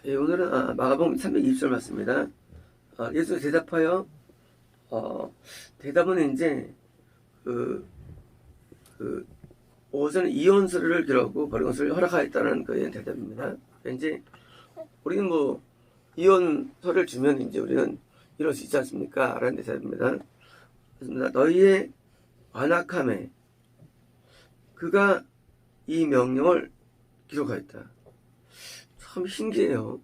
예, 오늘은 마가복음 320절 맞습니다. 예수 대답하여 대답은 이제 오선 이혼서를 기록하고 버린 것을 허락하였다는 그의 대답입니다. 이제 우리는 뭐 이혼서를 주면 이제 우리는 이럴 수 있지 않습니까? 라는 대답입니다. 그렇습니다. 너희의 완악함에 그가 이 명령을 기록하였다. 참 신기해요.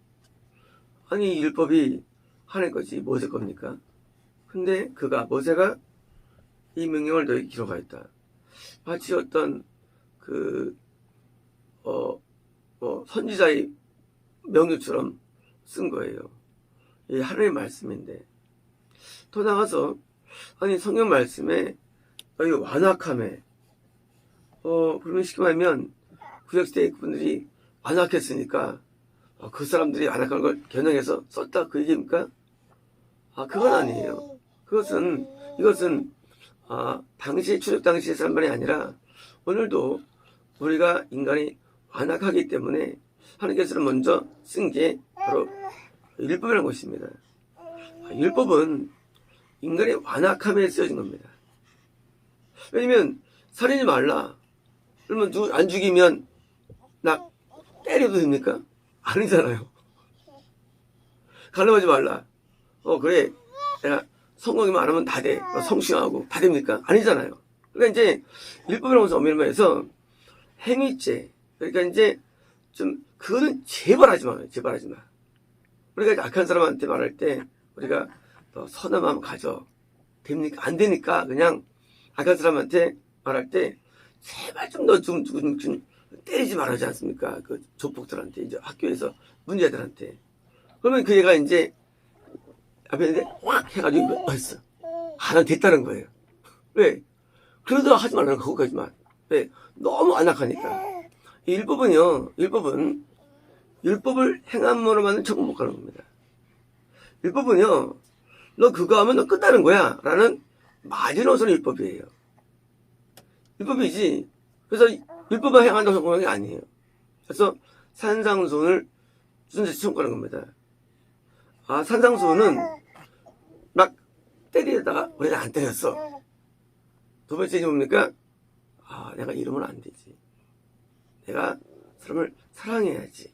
아니 율법이 하나님 거지 모세 겁니까? 근데 모세가 이 명령을 너희 기록하였다. 마치 어떤 선지자의 명령처럼 쓴 거예요. 이 하나님의 말씀인데 더 나가서 아니 성경 말씀에 너희 완악함에 그러면 쉽게 말하면 구약시대 그분들이 완악했으니까 그 사람들이 완악한 걸 겨냥해서 썼다 그 얘기입니까? 그건 아니에요. 이것은 출애굽 당시의 사람만이 아니라 오늘도 우리가 인간이 완악하기 때문에 하나님께서는 먼저 쓴 게 바로 율법이라는 것입니다. 율법은 인간의 완악함에 쓰여진 겁니다. 왜냐면 살인하지 말라. 그러면 누구 안 죽이면 나 때려도 됩니까? 아니잖아요. 가늠하지 말라. 그래. 내가 성공이만 안 하면 다 돼. 성싱하고 다 됩니까? 아니잖아요. 그러니까 이제 율법이라고 해서 엄밀히 말해서 행위죄. 그러니까 이제 그거는 제발 하지 마요. 제발 하지 마. 우리가 악한 사람한테 말할 때 우리가 더 선한 마음 가져. 됩니까? 안 되니까 그냥 악한 사람한테 말할 때 제발 좀 때리지 말하지 않습니까? 그 조폭들한테, 이제 학교에서 문제들한테. 그러면 그 애가 이제 앞에 있는데 확 해가지고 했어. 난 됐다는 거예요. 왜? 그러다 하지 말라는 거기까지만. 왜? 너무 안악하니까. 율법을 행함으로만 천국 못 가는 겁니다. 율법은요, 너 그거 하면 너 끝나는 거야. 라는 마지노선 율법이에요. 율법이지. 그래서 율법만 행한다고 성공하는 게 아니에요. 그래서 산상수훈을 순서시 청구하는 겁니다. 산상수훈은 막 때리다가 왜 안 때렸어? 두 번째는 뭡니까? 내가 이러면 안 되지. 내가 사람을 사랑해야지.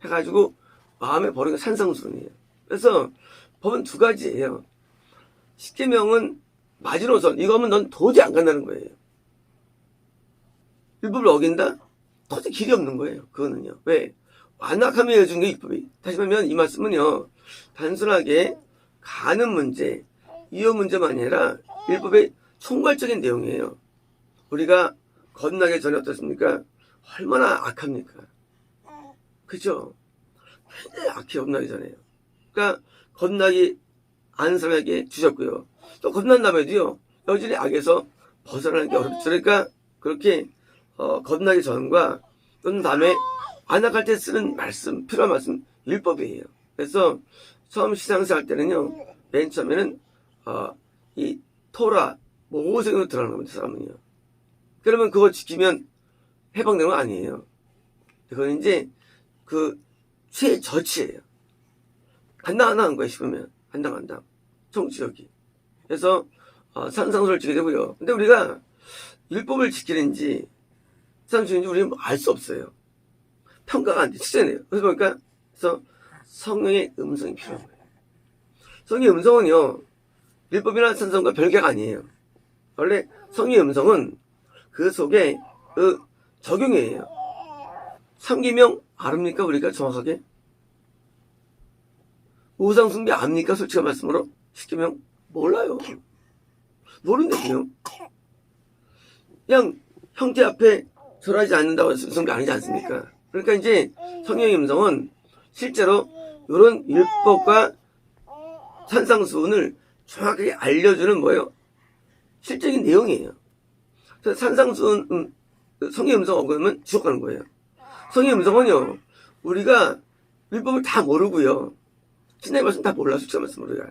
해가지고 마음에 버리는 게 산상수훈이에요. 그래서 법은 두 가지예요. 십계명은 마지노선. 이거 하면 넌 도저히 안 간다는 거예요. 율법을 어긴다? 도저히 길이 없는 거예요. 그거는요. 왜? 완악함에 이어준 게 율법이. 다시 말하면 이 말씀은요. 단순하게 가는 문제, 이혼 문제만 아니라 율법의 총괄적인 내용이에요. 우리가 겁나기 전에 어떻습니까? 얼마나 악합니까? 그죠? 굉장히 악해 겁나기 전에요. 그러니까 겁나기 아는 사람에게 주셨고요. 또 겁난 다음에도요. 여전히 악에서 벗어나는 게 어렵죠. 그러니까 그렇게 겁나기 전과 그 다음에 안악할 때 쓰는 말씀, 필요한 말씀, 율법이에요. 그래서 처음 시상식 때는요, 맨 처음에는 이 토라, 모세로 들어가는 겁니다, 사람은요. 그러면 그거 지키면 해방되는 건 아니에요. 그건 이제 최저치예요. 한당 한 거예요, 싶으면. 한당. 총지역이. 그래서 산상수를 지키게 되고요. 근데 우리가 율법을 지키는지 산상수인지 우리는 알 수 없어요. 평가가 안 돼. 실제네요. 그래서 보니까 성령의 음성이 필요한 거예요. 성령의 음성은요, 율법이나 산상과 별개가 아니에요. 원래 성령의 음성은 그 속에 적용이에요. 3계명 아릅니까? 우리가 정확하게? 우상숭배 압니까? 솔직한 말씀으로? 10계명 몰라요. 모른대요. 그냥 형제 앞에 절하지 않는다고 해서 숭배 아니지 않습니까? 그러니까 이제 성령의 음성은 실제로 이런 율법과 산상수훈을 정확하게 알려주는 뭐예요? 실적인 내용이에요. 그래서 산상수훈, 성령의 음성 어그러면 지옥 가는 거예요. 성령의 음성은요, 우리가 율법을 다 모르고요. 신의 말씀 다 몰라, 솔직한 말씀으로 우리가.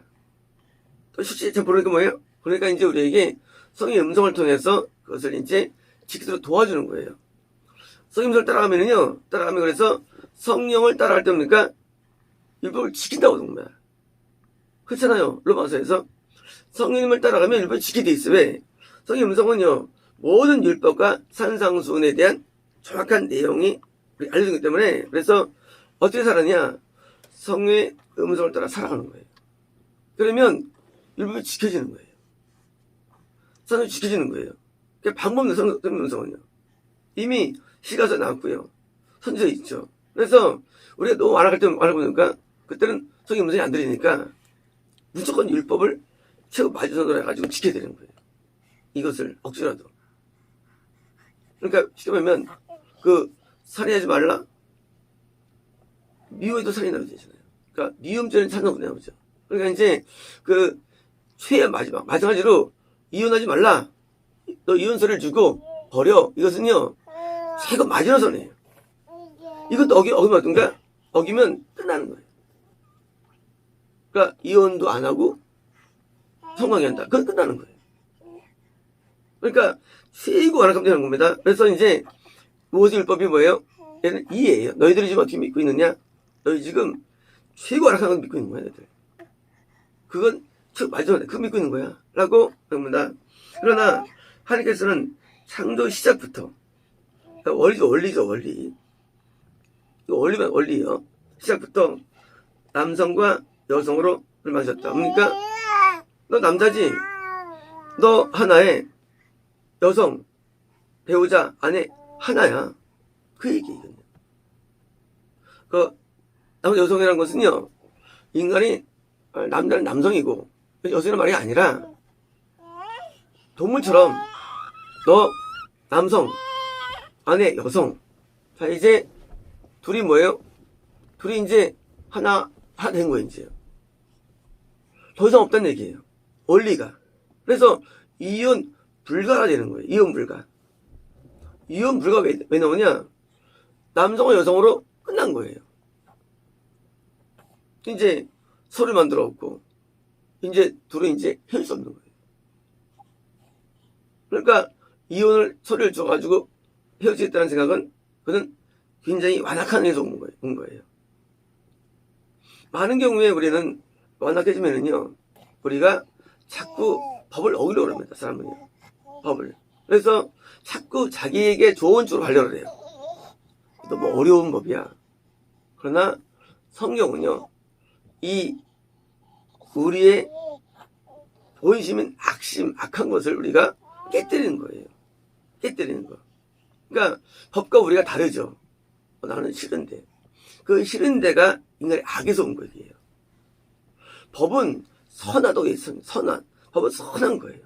또 실제 잘 모르는 게 뭐예요? 그러니까 이제 우리에게 성령의 음성을 통해서 그것을 이제 지키도록 도와주는 거예요. 성령의 음성을 따라가면 그래서 성령을 따라갈 때 뭡니까? 율법을 지킨다고 하는 거야. 그렇잖아요. 로마서에서 성령님을 따라가면 율법을 지키게 돼 있어. 왜? 성령 음성은요, 모든 율법과 산상수훈에 대한 정확한 내용이 우리 알려주기 때문에, 그래서 어떻게 살았냐? 성령의 음성을 따라 살아가는 거예요. 그러면 율법이 지켜지는 거예요. 산상이 지켜지는 거예요. 그러니까 방법 없는 성령 음성은요, 이미 시가서 나왔고요, 선지서 있죠. 그래서 우리가 너무 완악할 때 알아보니까 그때는 성령 음성이 안 들리니까 무조건 율법을 최고 마지노선으로 해가지고 지켜야 되는 거예요. 이것을 억지라도. 그러니까 쉽게 말하면 살인하지 말라, 미워해도 살인 나오잖아요. 그러니까 미움죄는 찬성도 나오죠. 그러니까 이제 최애 마지막으로 이혼하지 말라, 너 이혼서를 주고 버려, 이것은요 최고 마지노선이에요. 이것도 어기면 끝나는 거예요. 그러니까 이혼도 안 하고 성관계한다, 그건 끝나는 거예요. 그러니까 최고 완악하면 되는 겁니다. 그래서 이제 모세율법이 뭐예요? 얘는 이해예요. 너희들이 지금 어떻게 믿고 있느냐? 너희 지금 최고 완악한 걸 믿고 있는 거야, 너희들. 그건 마지막에 그거 믿고 있는 거야 라고 합니다. 그러나 하나님께서는 창조 시작부터, 그러니까 원리죠. 이거 원리요. 시작부터 남성과 여성으로 만드셨다. 그러니까 너 남자지, 너 하나의 여성, 배우자, 아내 하나야. 그 얘기거든요. 남자 여성이라는 것은요, 인간이, 남자는 남성이고 여성이라는 말이 아니라 동물처럼 너 남성, 아내 여성. 자, 이제 둘이 뭐예요? 둘이 이제 하나 된 거예요. 이제 더 이상 없다는 얘기예요, 원리가. 그래서 이혼 불가가 되는 거예요. 이혼 불가 왜 나오냐? 남성과 여성으로 끝난 거예요. 이제 서로 만들어갖고 이제 둘은 이제 헤어질 수 없는 거예요. 그러니까 이혼을 서류를 줘가지고 헤어지겠다는 생각은, 그는 굉장히 완악한 에서 온 거예요. 많은 경우에 우리는 완악해지면은요, 우리가 자꾸 법을 어기려고 합니다, 사람은요. 법을. 그래서 자꾸 자기에게 좋은 쪽으로 가려고 해요. 너무 어려운 법이야. 그러나 성경은요, 우리의 본심인 악한 것을 우리가 깨뜨리는 거예요. 깨뜨리는 거. 그러니까 법과 우리가 다르죠. 나는 싫은데. 그 싫은 데가 인간의 악에서 온 거예요. 법은 선하다고 했어요. 법은 선한 거예요.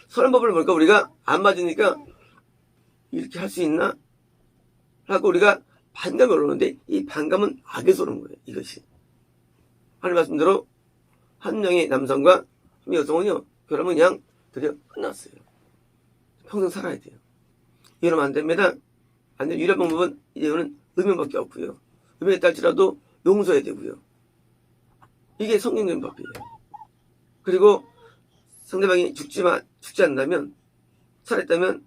선한 법을 보니까 우리가 안 맞으니까 이렇게 할 수 있나? 라고 우리가 반감이 올라오는데, 이 반감은 악에서 오는 거예요. 이것이. 하나님 말씀대로 한 명의 남성과 한 명의 여성은요, 결혼은 그냥 드디어 끝났어요. 평생 살아야 돼요. 이러면 안 됩니다. 안 되면 유일한 방법은, 이제는 음행밖에 없고요. 음행에 딸지라도 용서해야 되고요. 이게 성경적인 법이에요. 그리고 상대방이 죽지 않는다면, 살아있다면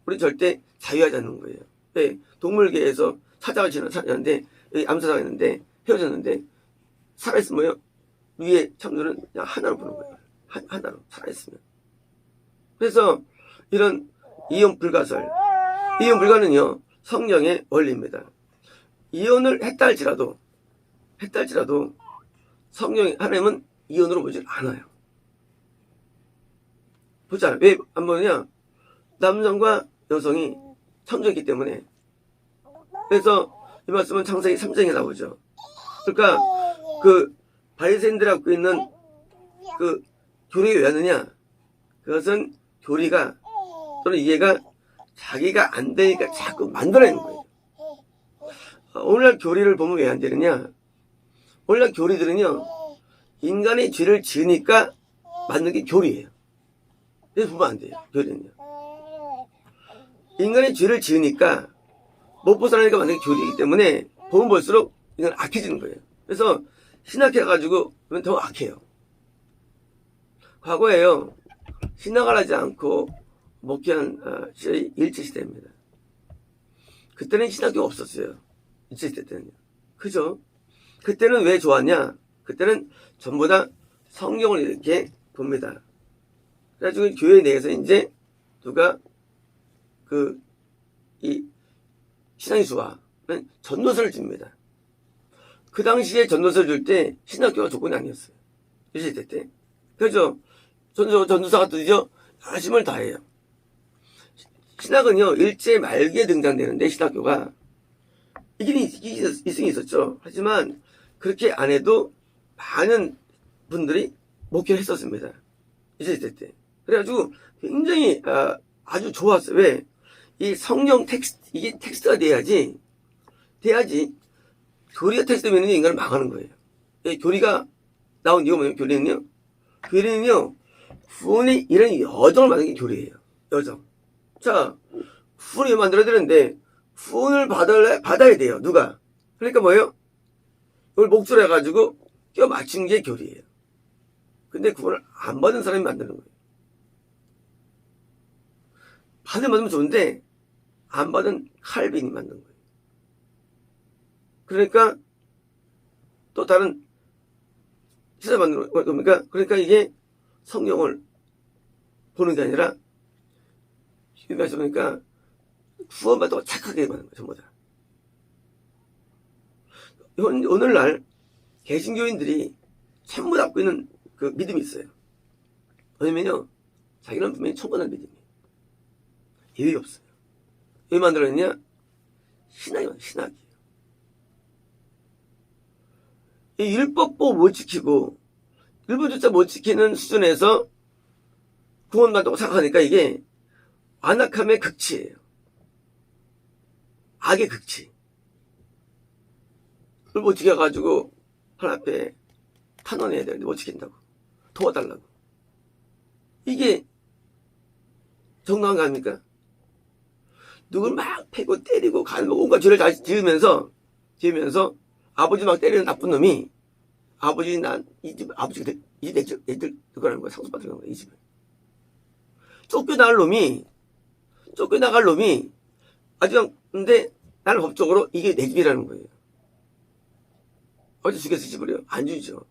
우리 절대 자유하지 않는 거예요. 네, 동물계에서 사자가 지나는데, 암사당했는데 헤어졌는데, 살아있으면 뭐예요? 위에 참들은 그냥 하나로 보는 거예요. 하나로 살아있으면. 그래서 이런 이혼 불가는요, 성경의 원리입니다. 이혼을 했다 할지라도 하나님은 이혼으로 보질 않아요. 보자. 왜 안 보느냐? 남성과 여성이 창조했기 때문에. 그래서 이 말씀은 창세기 3장에 나오죠. 그러니까 바리새인들이 갖고 있는 교리가 왜 왔느냐? 그것은 교리가 또는 이해가 자기가 안 되니까 자꾸 만들어내는 거예요. 오늘날 교리를 보면 왜 안 되느냐? 오늘날 교리들은요, 인간이 죄를 지으니까 만든 게 교리예요. 그래서 보면 안 돼요, 교리는요. 인간이 죄를 지으니까 못 벗어나니까 만든 게 교리이기 때문에 보면 볼수록 인간은 악해지는 거예요. 그래서 신학해가지고 그러면 더 악해요. 과거에요, 신학을 하지 않고 목회한 시절이 일제시대입니다. 그때는 신학교가 없었어요. 일제시대 때는요. 그죠? 그때는 왜 좋았냐? 그때는 전부 다 성경을 이렇게 봅니다. 그래가지고 교회 내에서 이제 누가 이 신앙이 좋아는 전도서를 줍니다. 그 당시에 전도서를 줄 때 신학교가 조건이 아니었어요. 일시대 때. 그래서 전도사가 드디어 열심을 다해요. 신학은요, 일제 말기에 등장되는데, 신학교가. 이승이 있었죠. 하지만, 그렇게 안 해도 많은 분들이 목회를 했었습니다. 일시대 때. 그래가지고, 굉장히, 아주 좋았어요. 왜? 이 성경 텍스트, 이게 텍스트가 돼야지, 교리가 텍스트되면 인간은 망하는 거예요. 교리가 나온 이유가 뭐냐면, 교리는요, 구원의 이런 여정을 만든 게 교리예요. 여정. 자, 구원을 만들어야 되는데, 구원을 받아야 돼요. 누가? 그러니까 뭐예요? 이걸 목줄로 해가지고 껴 맞춘 게 교리예요. 근데 구원을 안 받은 사람이 만드는 거예요. 받으면 좋은데, 안 받은 칼빈이 만든 거예요. 그러니까, 또 다른 시사 만드는 겁니까? 그러니까 이게 성경을 보는 게 아니라, 쉽게 말해보니까, 구원받다고 착하게 만든 거예요, 전부 다. 오늘날 개신교인들이 전부 다 갖고 있는 그 믿음이 있어요. 왜냐면요, 자기는 분명히 천국을 믿음이에요. 예외가 없어요. 왜 만들었냐? 신학이에요. 이 율법법 못 지키고, 율법조차 못 지키는 수준에서 구원받다고 생각하니까 이게 안악함의 극치예요. 악의 극치. 그걸 못 지켜가지고 하나님 앞에 탄원해야 되는데 못 지킨다고. 도와달라고. 이게 정당한 거 아닙니까? 누굴 막 패고 때리고 가는 온갖 죄를 다 지으면서 아버지 막 때리는 나쁜 놈이 아버지 아버지가 내 집 애들 그거라는 거야. 상속받으려는 거야. 이 집을. 쫓겨나갈 놈이 아주 근데 나는 법적으로 이게 내 집이라는 거예요. 어디 죽여서 집을요? 안 주죠.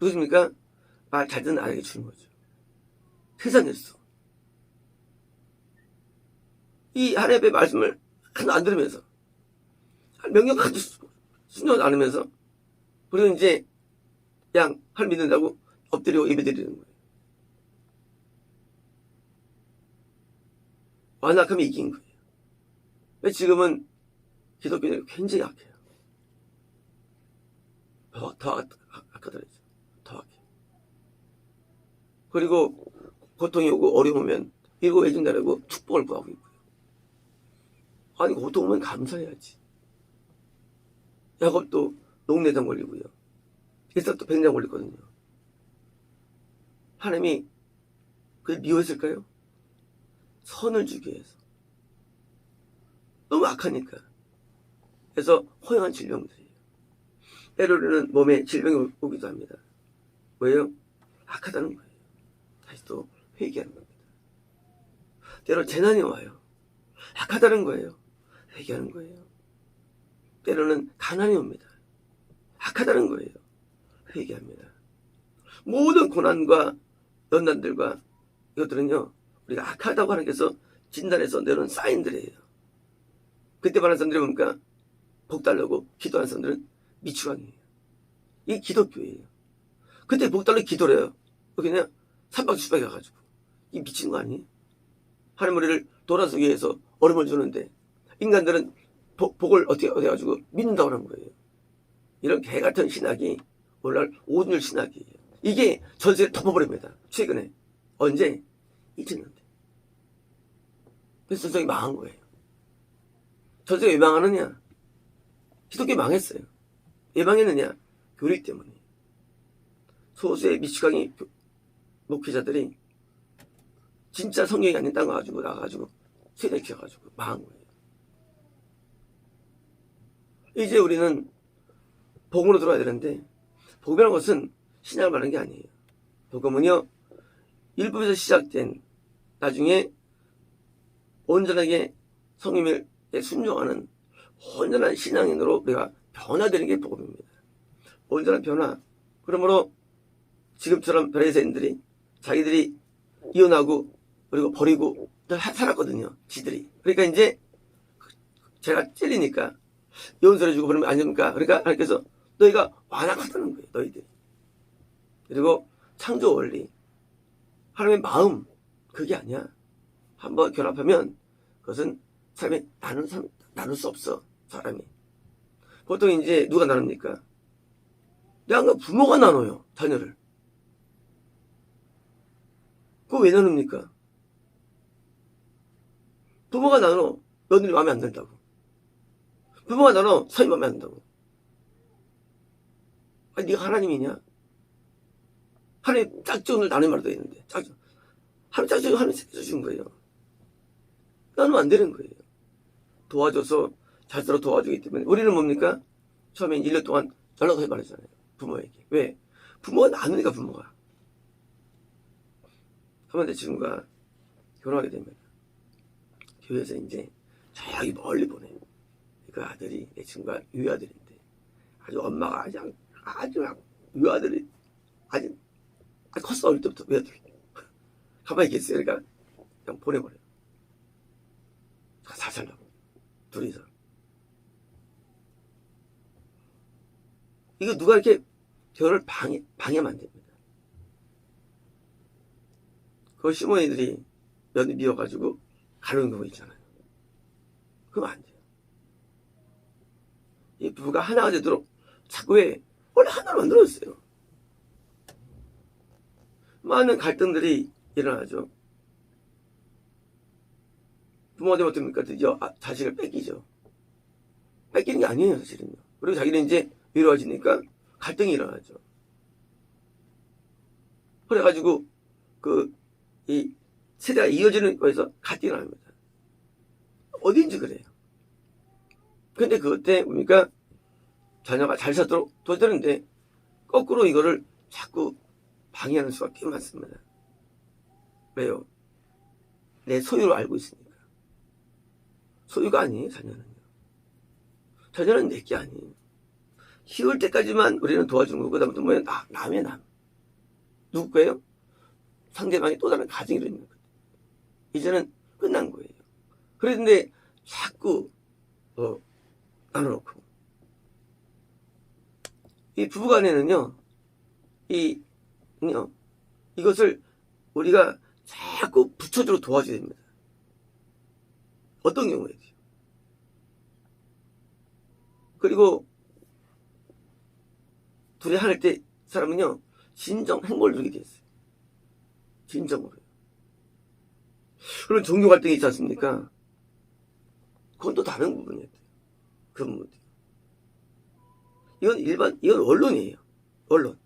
누구십니까? 말 잘 듣는 아이에게 주는 거죠. 세상에서. 이 하나님의 말씀을 하나도 안 들으면서 명령 하나도 순종하지 않으면서 우리는 이제 그냥 하나님 믿는다고 엎드리고 예배드리는 거예요. 완악함이 이긴 거예요. 왜 지금은 기독교는 굉장히 약해요. 더 악하더라고요. 더 악해. 그리고 고통이 오고 어려움 오면 이거 해준다라고 축복을 구하고 있고요. 아니 고통 오면 감사해야지. 야곱도 농내장 걸리고요. 이삭도 백장 걸렸거든요. 하나님이 그걸 미워했을까요? 선을 주기 위해서. 너무 악하니까. 그래서 허용한 질병들이에요. 때로는 몸에 질병이 오기도 합니다. 왜요? 악하다는 거예요. 다시 또 회개하는 겁니다. 때로 재난이 와요. 악하다는 거예요. 회개하는 거예요. 때로는 가난이 옵니다. 악하다는 거예요. 회개합니다. 모든 고난과 연단들과 이것들은요, 우리가 악하다고 하나님께서 진단해서 내놓은 사인들이에요. 그때 말하는 사람들이 뭡니까? 복 달라고 기도하는 사람들은 미추광이에요. 이게 기독교예요. 그때 복 달라고 기도를 해요. 그냥 삼박수박이 가가지고. 이 미친 거 아니에요? 하나님 우리를 돌아서기 위해서 얼음을 주는데 인간들은 복을 어떻게 해가지고 믿는다고 하는 거예요. 이런 개같은 신학이 오늘날 오순절 신학이에요. 이게 전 세계를 덮어버립니다. 최근에. 언제? 2000년대. 그래서 전 세계가 망한 거예요. 전 세계가 왜 망하느냐? 기독교 망했어요. 왜 망했느냐? 교리 때문에. 소수의 미치광이 목회자들이 진짜 성경이 아닌 땅 가지고 나가가지고 세뇌시켜가지고 망한 거예요. 이제 우리는 복음으로 들어와야 되는데 복음이라는 것은 신앙을 말하는 게 아니에요. 복음은요, 율법에서 시작된 나중에 온전하게 성님에 순종하는 온전한 신앙인으로 우리가 변화되는 게 복음입니다. 온전한 변화. 그러므로 지금처럼 베레사인들이 자기들이 이혼하고 그리고 버리고 살았거든요. 지들이. 그러니까 이제 제가 찔리니까 이혼서를 주고 그러면 안 됩니까? 그러니까 하나님께서 너희가 완악하다는 거예요. 너희들이. 그리고 창조 원리. 하나님의 마음. 그게 아니야. 한번 결합하면 그것은 사람이 나눌 수 없어. 사람이. 보통 이제 누가 나눕니까? 양가 부모가 나눠요. 자녀를. 그거 왜 나눕니까? 부모가 나눠. 며느리 마음에 안 든다고. 부모가 나눠. 사위 마음에 안 든다고. 아니 네가 하나님이냐? 하나님 짝정을 나누는 말도 있는데 짝정. 하나님 짝정을 하나님 해주신 거예요. 나누면 안 되는 거예요. 도와줘서 잘 살아 도와주기 때문에 우리는 뭡니까? 처음에 1년 동안 연락을 해버렸잖아요. 부모에게. 왜? 부모가 나누니까 부모가. 한번 내 친구가 결혼하게 되면 교회에서 이제 저기 멀리 보내요. 그 아들이 내 친구가 유아들인데 아주 엄마가 아주 유아들이 아주 컸어. 어릴 때부터 유아들. 가만히 있겠어요. 그러니까 그냥 보내버려요. 잘 살라고. 둘이서. 이거 누가 이렇게 결혼을 방해하면 안 됩니다. 그 시모니들이 며느리 미워가지고 가는 경우 있잖아요. 그러면 안 돼요. 이 부부가 하나가 되도록 자꾸 왜 원래 하나로 만들어졌어요. 많은 갈등들이 일어나죠. 부모가 되면 어떻습니까? 드디어 자식을 뺏기죠. 뺏기는 게 아니에요, 사실은요. 그리고 자기는 이제 위로워지니까 갈등이 일어나죠. 그래가지고 이 세대가 이어지는 거에서 갈등이 납니다. 어딘지 그래요. 근데 그것 때문에 보니까 자녀가 잘 살도록 도와주는데 거꾸로 이거를 자꾸 방해하는 수가 꽤 많습니다. 왜요? 내 소유를 알고 있으니까. 소유가 아니에요, 자녀는요. 자녀는 내 게 아니에요. 키울 때까지만 우리는 도와주는 거고, 그 다음부터 뭐예요? 남의 남. 누구 거예요? 상대방이 또 다른 가정이 있는 거예요. 이제는 끝난 거예요. 그런데 자꾸 나눠놓고. 이 부부간에는요, 이것을 우리가 자꾸 부처적으로 도와줘야 됩니다. 어떤 경우에도요. 그리고 둘이 할 때 사람은요, 진정 행복을 누리게 돼 있어요. 진정으로요. 그런 종교 갈등이 있지 않습니까? 그건 또 다른 부분이에요. 그 부분이에요. 이건 원론이에요. 원론.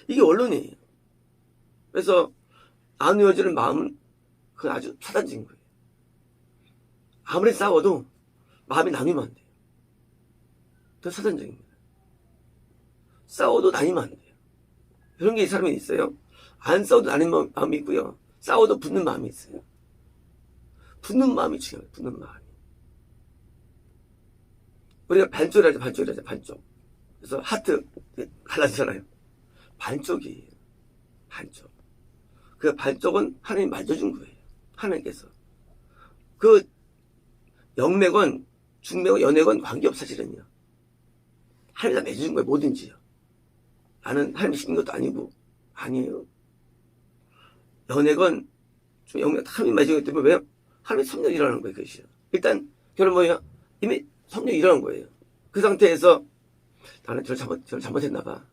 이게 원론이에요. 그래서 안 놓여지는 마음은 그건 아주 차단적인 거예요. 아무리 싸워도 마음이 나뉘면 안 돼요. 더 차단적입니다. 싸워도 나뉘면 안 돼요. 그런 게 이 사람이 있어요. 안 싸워도 나뉘는 마음이 있고요. 싸워도 붙는 마음이 있어요. 붙는 마음이 중요해요. 붙는 마음이. 우리가 반쪽이라죠. 반쪽. 그래서 하트 갈라지잖아요. 반쪽이에요. 반쪽. 그 반쪽은 하나님이 만져준 거예요. 하나님께서. 그 영맥은, 중맥은, 연맥은 관계없어, 사실은요. 하나님이 다 맺어준 거예요. 뭐든지요. 나는 하나님이 시킨 것도 아니고, 아니에요. 연액은, 영맥 하나님이 맺어주기 때문에 왜요? 하나님이 성령이 일어나는 거예요. 그것이요. 일단, 결혼 뭐예요? 이미 성령이 일어난 거예요. 그 상태에서, 나는 저를 잘못했나 봐.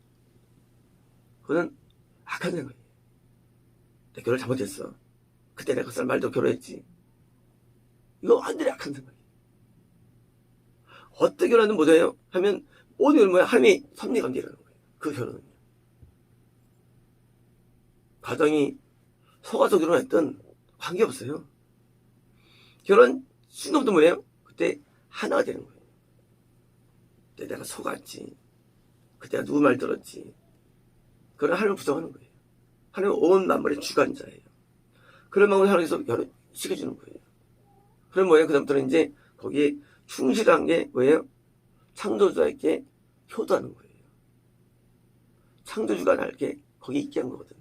그거는 악한 생각이에요. 내 결혼 잘못했어. 그때 내가 그 사람 말도 결혼했지. 이거 완전히 악한 생각이에요. 어떻게 결혼하든 못해요? 하면 모든 걸 뭐야? 하나님이 섭리관계라는 거예요. 그 결혼은요. 가정이 속아서 결혼했던 관계없어요. 결혼 순간부터 뭐예요? 그때 하나가 되는 거예요. 그때 내가 속았지. 그때 내가 누구 말 들었지. 그런 하나님을 부정하는 거예요. 하나님은 온 만물의 주관자예요. 그런 마음을 하나님께서 시켜주는 거예요. 그럼 뭐예요? 그 다음부터는 이제 거기에 충실한 게 뭐예요? 창조주에게 효도하는 거예요. 창조주가 나를 거기 있게 한 거거든요.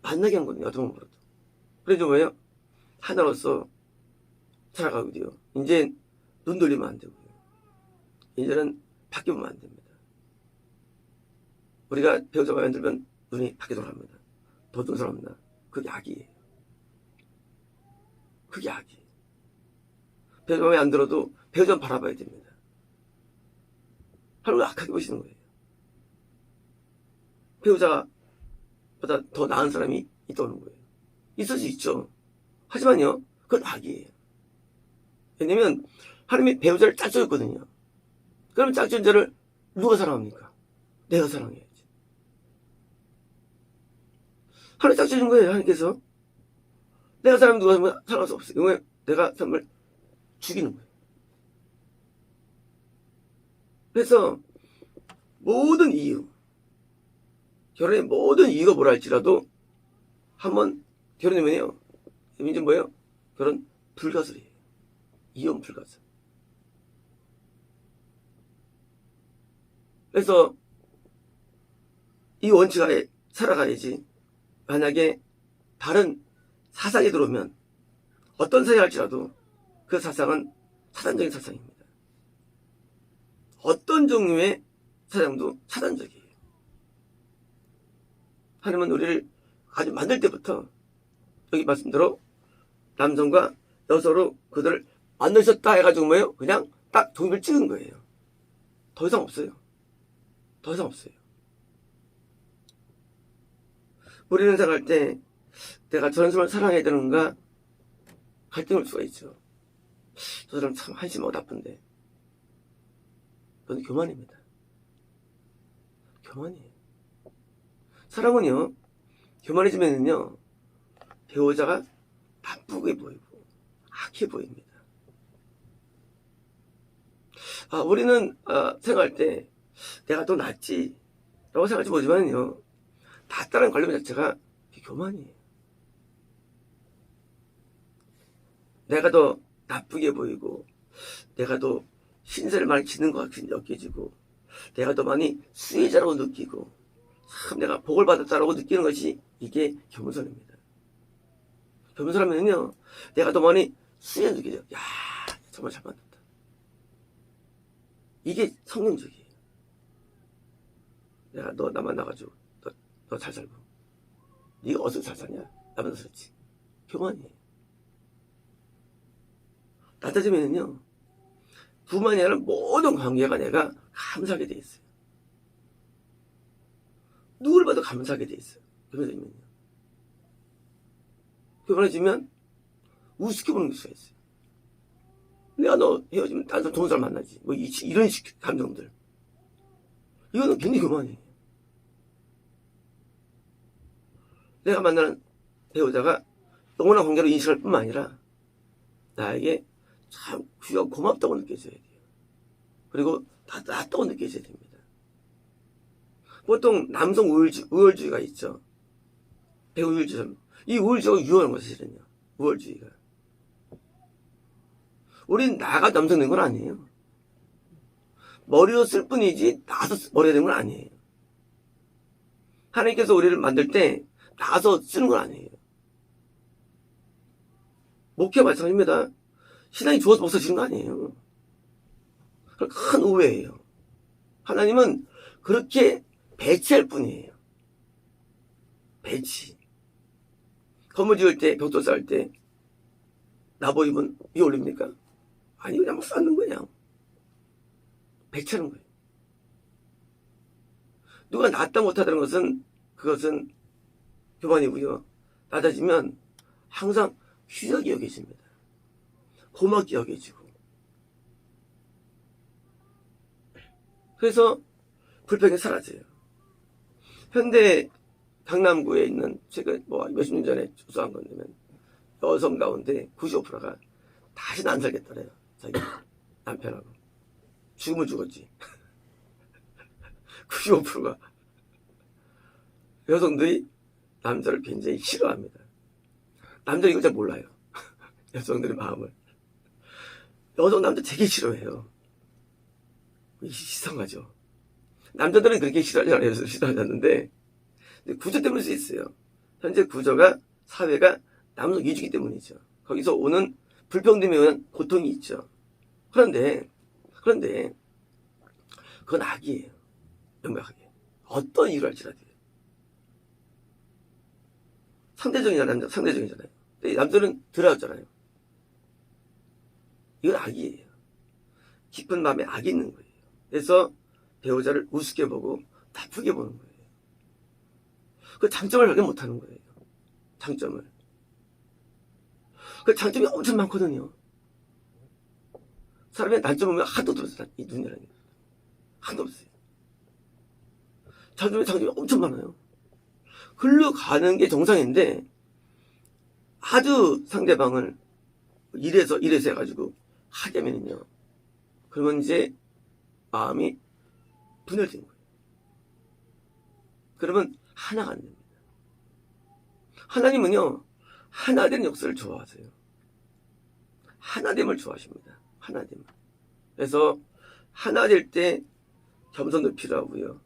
만나게 한 거거든요. 어떤 방법으로도. 그래서 뭐예요? 하나로서 살아가고 돼요. 이제 눈 돌리면 안 되고요. 이제는 밖에 보면 안 됩니다. 우리가 배우자 마음에 안 들면 눈이 밖에 돌아갑니다. 더듬 사람입니다. 그게 악이에요. 그게 악이에요. 배우자 마음에 안 들어도 배우자만 바라봐야 됩니다. 하루를 악하게 보시는 거예요. 배우자보다 더 나은 사람이 있다는 거예요. 있을 수 있죠. 하지만요, 그건 악이에요. 왜냐면 하나님이 배우자를 짝지었거든요. 그러면 짝지은 자를 누가 사랑합니까? 내가 사랑해야지. 하나님 짝지어준 거예요. 하나님께서. 내가 사람 누가 사랑할 수 없어요. 왜? 내가 사람을 죽이는 거예요. 그래서 모든 이유, 결혼의 모든 이유가 뭐라 할지라도 한번 결혼하면요, 이제 뭐예요? 결혼 불가설이에요. 이혼 불가설. 그래서 이 원칙하에 살아가야지. 만약에 다른 사상이 들어오면 어떤 사상이 할지라도 그 사상은 사단적인 사상입니다. 어떤 종류의 사상도 사단적이에요. 하나님은 우리를 아주 만들 때부터 여기 말씀대로 남성과 여성으로 그들을 만드셨다 해가지고 뭐예요? 그냥 딱 종이를 찍은 거예요. 더 이상 없어요. 더 이상 없어요. 우리는 생각할 때 내가 저런 사람을 사랑해야 되는가 갈등할 수가 있죠. 저 사람 참 한심하고 나쁜데. 그건 교만입니다. 교만이에요. 사랑은요, 교만해지면요, 배우자가 나쁘게 보이고 악해 보입니다. 우리는 생각할 때 내가 더 낫지 라고 생각할지 모르지만요, 낫다는 관념 자체가 교만이에요. 내가 더 나쁘게 보이고 내가 더 신세를 많이 지는 것 같이 느껴지고 내가 더 많이 수혜자라고 느끼고 참 내가 복을 받았다라고 느끼는 것이 이게 겸손입니다. 겸손하면요, 내가 더 많이 수혜 느껴져. 야, 정말 잘 만났다. 이게 성령적이에요. 내가 너 나 만나가지고 너 잘 살고 네가 어디서 잘 사냐? 나 만나서 그렇지. 교만이에요. 낮아지면요, 부만이 아니라 모든 관계가 내가 감사하게 돼 있어요. 누굴 봐도 감사하게 돼 있어요. 교만해지면요. 교만해지면 우습게 보는 수가 있어요. 내가 너 헤어지면 다른 사람 좋은 사람 만나지. 뭐 이런 식 감정들. 이거는 굉장히 교만이에요. 내가 만나는 배우자가 영원한 관계로 인식할 뿐만 아니라 나에게 참 귀하고 고맙다고 느껴져야 돼요. 그리고 다 낫다고 느껴져야 됩니다. 보통 남성 우월주의가 있죠. 배우율주의. 이 우월주의가 유효한 것이 사실은요. 우월주의가. 우린 나가 남성 된 건 아니에요. 머리로 쓸 뿐이지 나서 머리가 된 건 아니에요. 하나님께서 우리를 만들 때 나서 쓰는 건 아니에요. 목회 마찬가지입니다. 신앙이 좋아서 목사 주는 거 아니에요. 큰 오해예요. 하나님은 그렇게 배치할 뿐이에요. 배치. 건물 지을 때, 벽돌 쌓을 때 나보이면 위에 올립니까? 아니, 그냥 막 쌓는 거예요. 배치하는 거예요. 누가 낫다 못하다는 것은 그것은 교만이고요. 낮아지면 항상 귀하게 여겨집니다. 고맙게 여겨지고. 그래서 불평이 사라져요. 현대 강남구에 있는 최근 몇십 년 전에 조사한 건데 여성 가운데 95%가 다시는 안 살겠다래요. 자기 남편하고. 죽으면 죽었지. 95%가 여성들이 남자를 굉장히 싫어합니다. 남자는 이거 잘 몰라요. 여성들의 마음을. 여성 남자 되게 싫어해요. 이상하죠. 남자들은 그렇게 싫어하지 않아요. 싫어하지 않는데 구조 때문일 수 있어요. 현재 구조가 사회가 남성 위주이기 때문이죠. 거기서 오는 불평등에 의한 고통이 있죠. 그런데 그건 악이에요. 명백하게. 어떤 이유를 할지라도. 상대적이잖아요. 상대적이잖아요. 근데 남자는 들어왔잖아요. 이건 악이에요. 깊은 마음에 악이 있는 거예요. 그래서 배우자를 우습게 보고 나쁘게 보는 거예요. 그 장점을 발견 못하는 거예요. 장점을. 그 장점이 엄청 많거든요. 사람의 단점 보면 하도 없어요. 이 눈이라는 게. 하도 없어요. 장점이 엄청 많아요. 글로 가는 게 정상인데 아주 상대방을 이래서 해가지고 하려면요. 그러면 이제 마음이 분열된 거예요. 그러면 하나가 안 됩니다. 하나님은요, 하나된 역사를 좋아하세요. 하나됨을 좋아하십니다. 하나됨을. 그래서 하나 될 때 겸손도 필요하고요.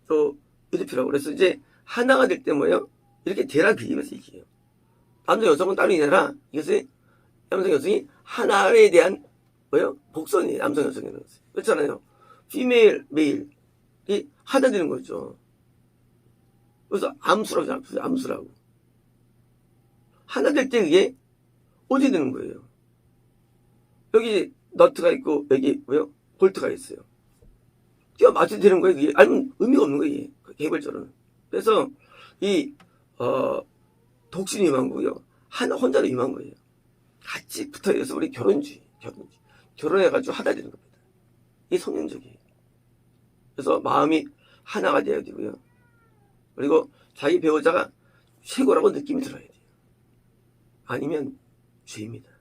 또 의도 필요하고. 그래서 이제 하나가 될 때 뭐예요? 이렇게 대라 그림에서 얘기해요. 남자 여성은 따로 이내라. 이것이 남성 여성이 하나에 대한 뭐예요? 복선이에요. 남성 여성에는. 그렇잖아요. 피메일 메일이 하나 되는 거죠. 그래서 암수라고 하잖아요. 암수라고. 하나 될 때 그게 어디 되는 거예요? 여기 너트가 있고 여기 뭐요? 볼트가 있어요. 끼워 맞춰야 되는 거예요. 그게 아니면 의미가 없는 거예요. 개별적으로는. 그래서 이 독신이 임한 거고요. 하나 혼자로 임한 거예요. 같이 붙어있어서 우리 결혼주의. 결혼해가지고 하나 되는 겁니다. 이게 성경적이에요. 그래서 마음이 하나가 되어야 되고요. 그리고 자기 배우자가 최고라고 느낌이 들어야 돼요. 아니면 죄입니다.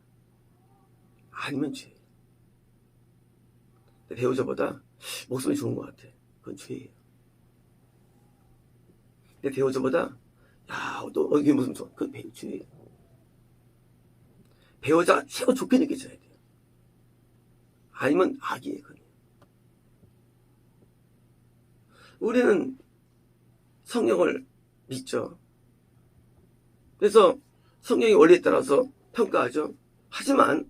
아니면 죄예요. 배우자보다 목소리 좋은 것 같아. 그건 죄예요. 내 배우자보다 너 이게 무슨 좋아? 그건 죄예요. 배우자가 최고 좋게 느껴져야 돼요. 아니면 악이에요. 그건. 우리는 성경을 믿죠. 그래서 성경의 원리에 따라서 평가하죠. 하지만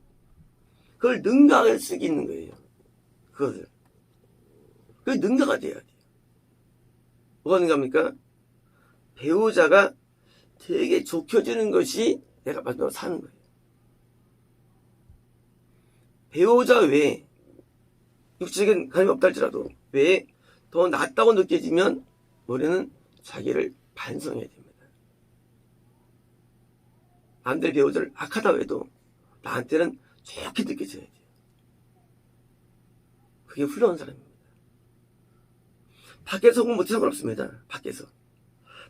그걸 능가할 수 있는 거예요. 그것을. 그게 능가가 돼야 돼요. 뭐가 능가합니까? 배우자가 되게 좋혀지는 것이 내가 마지막으로 사는 거예요. 배우자 외에 육체적인 가능이 없다 할지라도 외에 더 낫다고 느껴지면 우리는 자기를 반성해야 됩니다. 남들 배우자를 악하다 해도 나한테는 좋게 느껴져야 돼요. 그게 훌륭한 사람입니다. 밖에서 공부 못해 상관없습니다.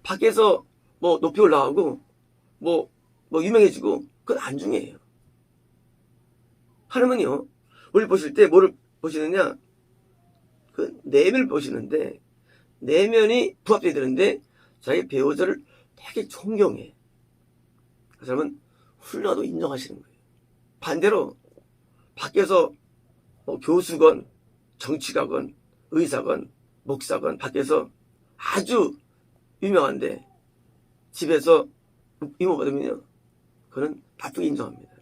밖에서 뭐 높이 올라가고 뭐 유명해지고 그건 안 중요해요. 하나님은요, 우리 보실 때 뭐를 보시느냐? 그 내면을 보시는데 내면이 부합돼야 되는데 자기 배우자를 되게 존경해. 그 사람은 훌륭하다고 인정하시는 거예요. 반대로 밖에서 교수건 정치가건 의사건 목사건 밖에서 아주 유명한데 집에서 이모 받으면요, 그는 나쁘게 인정합니다.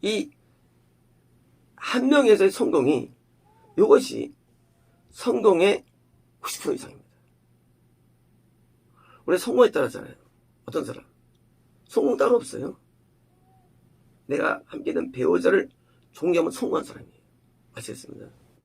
이 한 명에서의 성공이 이것이 성공의 90% 이상입니다. 우리 성공에 따라잖아요. 어떤 사람? 성공 따로 없어요. 내가 함께 있는 배우자를 존경하면 성공한 사람이에요. 아시겠습니다?